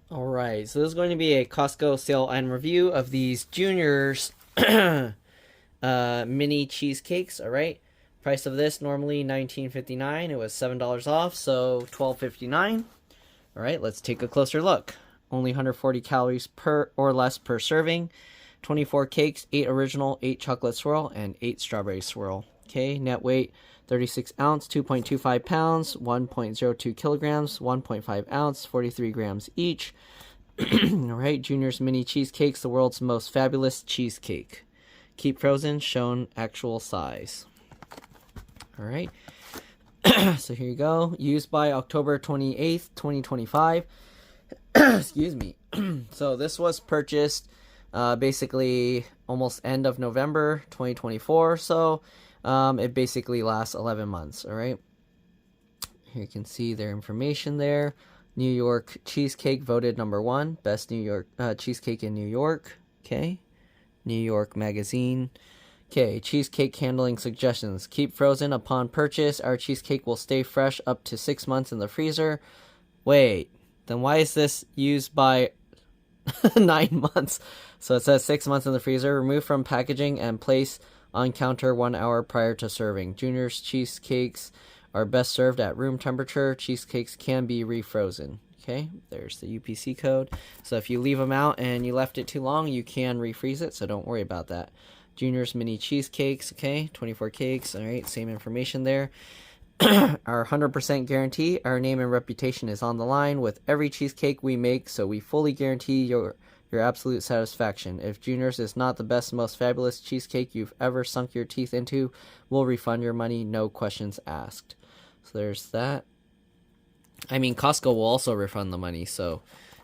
Alright, so this is going to be a Costco sale and review of these Junior's mini cheesecakes. Alright, price of this normally $19.59. It was $7 off, so $12.59. Alright, let's take a closer look. Only 140 calories per or less per serving. 24 cakes, 8 original, 8 chocolate swirl, and 8 strawberry swirl. Okay, net weight 36 ounce, 2.25 pounds, 1.02 kilograms, 1.5 ounce, 43 grams each. Alright, Junior's mini cheesecakes, the world's most fabulous cheesecake. Keep frozen, shown actual size. Alright, so here you go. Used by October 28th, 2025. Excuse me. So this was purchased basically almost end of November 2024. So it basically lasts 11 months. All right. Here you can see their information there. New York cheesecake voted #1 best New York cheesecake in New York. Okay. New York Magazine. Okay, cheesecake handling suggestions. Keep frozen upon purchase. Our cheesecake will stay fresh up to 6 months in the freezer. Wait, then why is this used by 9 months? So it says 6 months in the freezer. Remove from packaging and place on counter 1 hour prior to serving. Junior's cheesecakes are best served at room temperature. Cheesecakes can be refrozen. Okay, there's the UPC code. So if you leave them out and you left it too long, you can refreeze it, so don't worry about that. Junior's mini cheesecakes, okay, 24 cakes. All right, same information there. Our 100% guarantee, our name and reputation is on the line with every cheesecake we make, so we fully guarantee your absolute satisfaction. If Junior's is not the best, most fabulous cheesecake you've ever sunk your teeth into, we'll refund your money, no questions asked. So there's that. I mean, Costco will also refund the money, so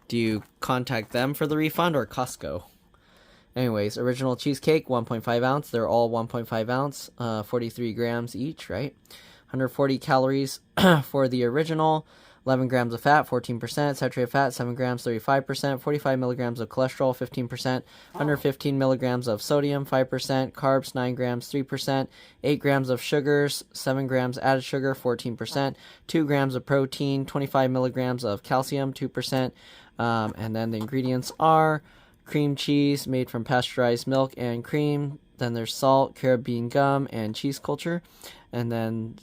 do you contact them for the refund or Costco? Anyways, original cheesecake, 1.5 ounce. They're all 1.5 ounce, 43 grams each, right? 140 calories for the original, 11 grams of fat, 14%, saturated fat, 7 grams, 35%, 45 milligrams of cholesterol, 15%, 115 milligrams of sodium, 5%, carbs, 9 grams, 3%, 8 grams of sugars, 7 grams added sugar, 14%, 2 grams of protein, 25 milligrams of calcium, 2%, and then the ingredients are cream cheese made from pasteurized milk and cream. Then there's salt, carabine gum, and cheese culture. And then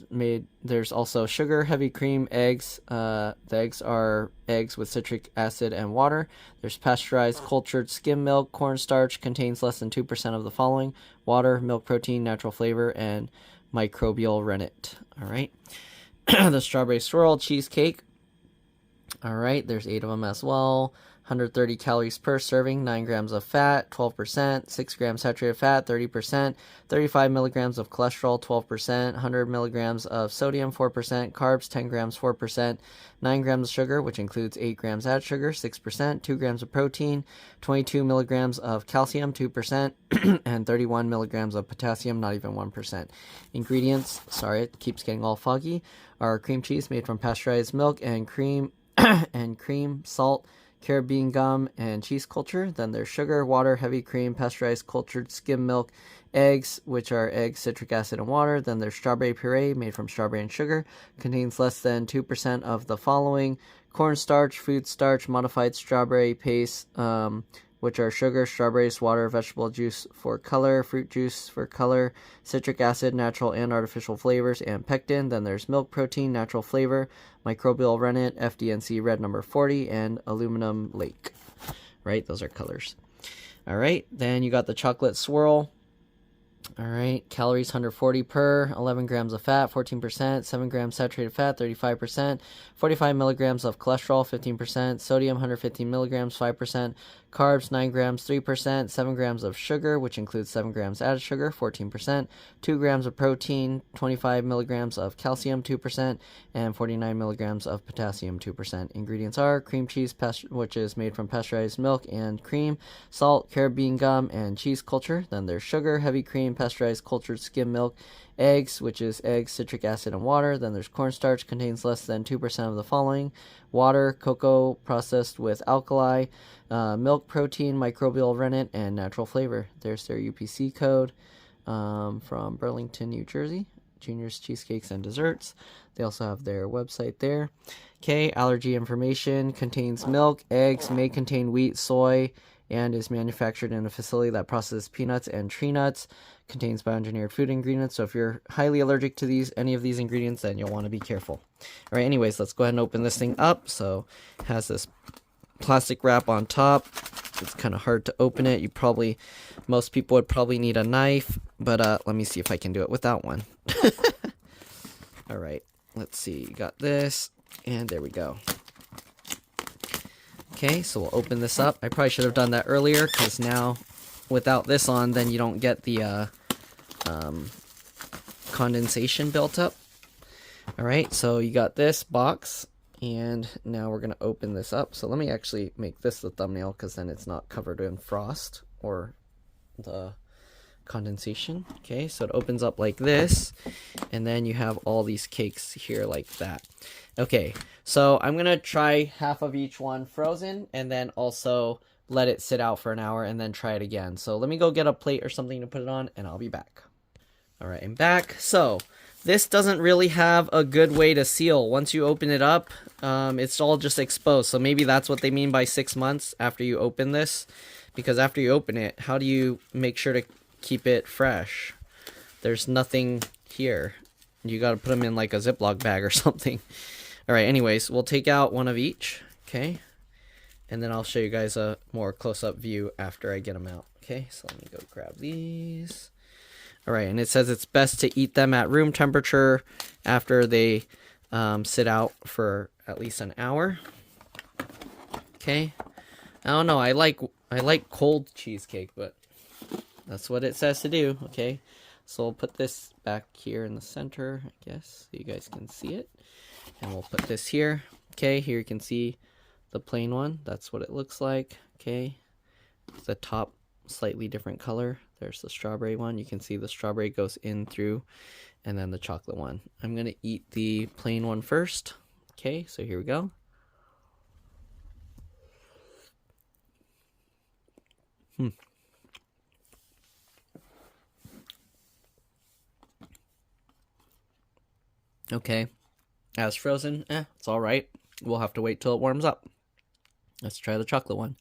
there's also sugar, heavy cream, eggs. The eggs are eggs with citric acid and water. There's pasteurized cultured skim milk, cornstarch, contains less than 2% of the following: water, milk protein, natural flavor, and microbial rennet. All right. The strawberry swirl cheesecake. All right, there's 8 of them as well. 130 calories per serving, 9 grams of fat, 12%, 6 grams saturated fat, 30%, 35 milligrams of cholesterol, 12%, 100 milligrams of sodium, 4%, carbs, 10 grams, 4%, 9 grams of sugar, which includes 8 grams added sugar, 6%, 2 grams of protein, 22 milligrams of calcium, 2%, and 31 milligrams of potassium, not even 1%. Ingredients, sorry, it keeps getting all foggy, are cream cheese made from pasteurized milk and cream, salt, carabine gum, and cheese culture. Then there's sugar, water, heavy cream, pasteurized cultured skim milk, eggs, which are eggs, citric acid, and water. Then there's strawberry puree made from strawberry and sugar, contains less than 2% of the following: cornstarch, food starch, modified strawberry paste, which are sugar, strawberries, water, vegetable juice for color, fruit juice for color, citric acid, natural and artificial flavors, and pectin. Then there's milk protein, natural flavor, microbial rennet, FDNC red number 40, and aluminum lake. Right, those are colors. All right, then you got the chocolate swirl. All right, calories 140 per, 11 grams of fat, 14%, 7 grams saturated fat, 35%, 45 milligrams of cholesterol, 15%, sodium 115 milligrams, 5%, carbs 9 grams, 3%, 7 grams of sugar, which includes 7 grams added sugar, 14%, 2 grams of protein, 25 milligrams of calcium, 2%, and 49 milligrams of potassium, 2%. Ingredients are cream cheese, which is made from pasteurized milk and cream, salt, carabine gum, and cheese culture. Then there's sugar, heavy cream, pasteurized cultured skim milk, eggs, which is eggs, citric acid, and water. Then there's cornstarch, contains less than 2% of the following: water, cocoa processed with alkali, milk protein, microbial rennet, and natural flavor. There's their UPC code from Burlington, New Jersey. Junior's Cheesecakes and Desserts. They also have their website there. Okay, allergy information: contains milk, eggs, may contain wheat, soy, and is manufactured in a facility that processes peanuts and tree nuts. Contains bioengineered food ingredients. So if you're highly allergic to any of these ingredients, then you'll want to be careful. All right, anyways, let's go ahead and open this thing up. So it has this plastic wrap on top. It's kind of hard to open it. Most people would probably need a knife, but let me see if I can do it without one. All right, let's see. You got this, and there we go. Okay, so we'll open this up. I probably should have done that earlier, because now without this on, then you don't get the condensation built up. All right, so you got this box, and now we're going to open this up. So let me actually make this the thumbnail, because then it's not covered in frost or the condensation. Okay, so it opens up like this, and then you have all these cakes here like that. Okay, so I'm gonna try half of each one frozen, and then also let it sit out for an hour, and then try it again. So let me go get a plate or something to put it on, and I'll be back. All right, I'm back. So this doesn't really have a good way to seal. Once you open it up, it's all just exposed. So maybe that's what they mean by 6 months after you open this, because after you open it, how do you make sure to keep it fresh? There's nothing here. You got to put them in like a Ziploc bag or something. All right, anyways, we'll take out one of each, okay? And then I'll show you guys a more close-up view after I get them out, okay? So let me go grab these. All right, and it says it's best to eat them at room temperature after they sit out for at least an hour. Okay. I don't know. I like cold cheesecake, but that's what it says to do. Okay. So we'll put this back here in the center, I guess, so you guys can see it. And we'll put this here. Okay, here you can see the plain one. That's what it looks like. Okay. The top slightly different color. There's the strawberry one. You can see the strawberry goes in through, and then the chocolate one. I'm going to eat the plain one first. Okay, so here we go. Okay, as frozen, it's all right. We'll have to wait till it warms up. Let's try the chocolate one.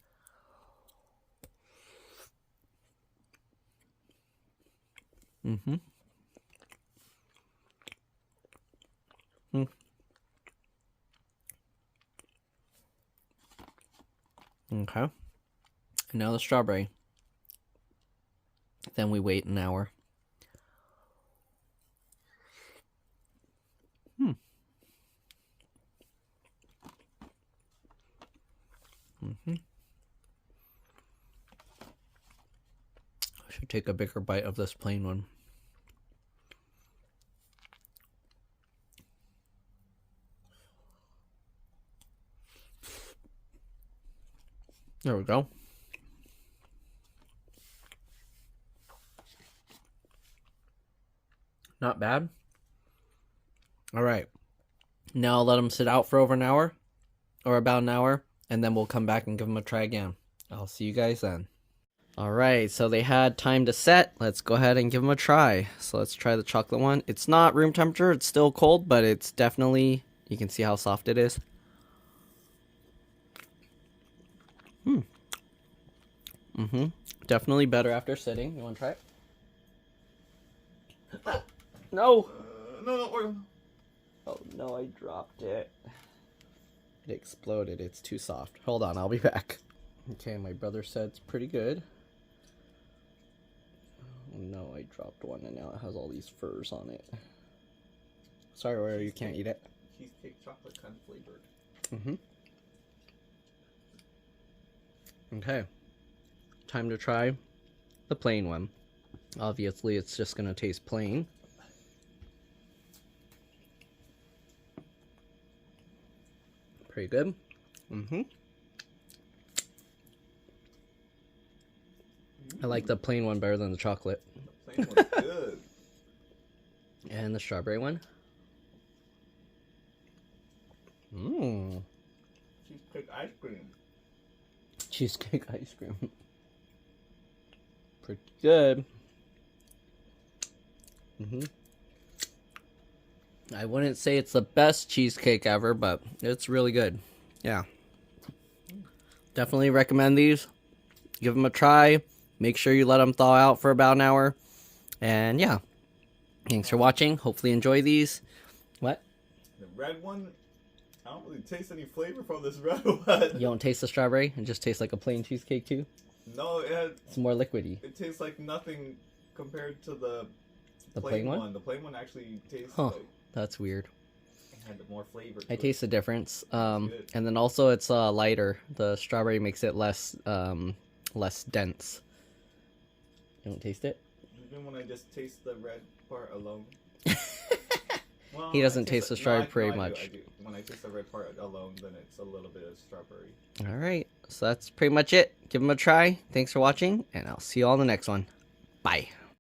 Okay. And now the strawberry. Then we wait an hour. I should take a bigger bite of this plain one. There we go. Not bad. All right. Now I'll let them sit out for over an hour, or about an hour, and then we'll come back and give them a try again. I'll see you guys then. All right, so they had time to set. Let's go ahead and give them a try. So let's try the chocolate one. It's not room temperature. It's still cold, but it's definitely, you can see how soft it is. Definitely better after sitting. You want to try it? No. No. Oh no, I dropped it. It exploded. It's too soft. Hold on, I'll be back. Okay, my brother said it's pretty good. Oh no, I dropped one and now it has all these furs on it. Sorry, Oreo, you can't eat it. Cheesecake chocolate kind of flavored. Okay. Time to try the plain one. Obviously, it's just going to taste plain. Pretty good. I like the plain one better than the chocolate. The plain one's good. And the strawberry one. Cheesecake ice cream. Cheesecake ice cream. Pretty good. I wouldn't say it's the best cheesecake ever, but it's really good. Yeah. Definitely recommend these. Give them a try. Make sure you let them thaw out for about an hour. And yeah. Thanks for watching. Hopefully you enjoy these. What? The red one, I don't really taste any flavor from this red one. You don't taste the strawberry? It just tastes like a plain cheesecake too? No, It's more liquidy. it tastes like nothing compared to the plain one? The plain one actually tastes Huh. like That's weird. it had more flavor. I to taste the difference. good. And then also it's lighter. The strawberry makes it less dense. You don't taste it? Even when I just taste the red part alone. Well, He doesn't I taste the no, strawberry no, pretty I do, much. I do. When I taste the red part alone, then it's a little bit of strawberry. All right. So that's pretty much it. Give them a try. Thanks for watching, and I'll see you all in the next one. Bye.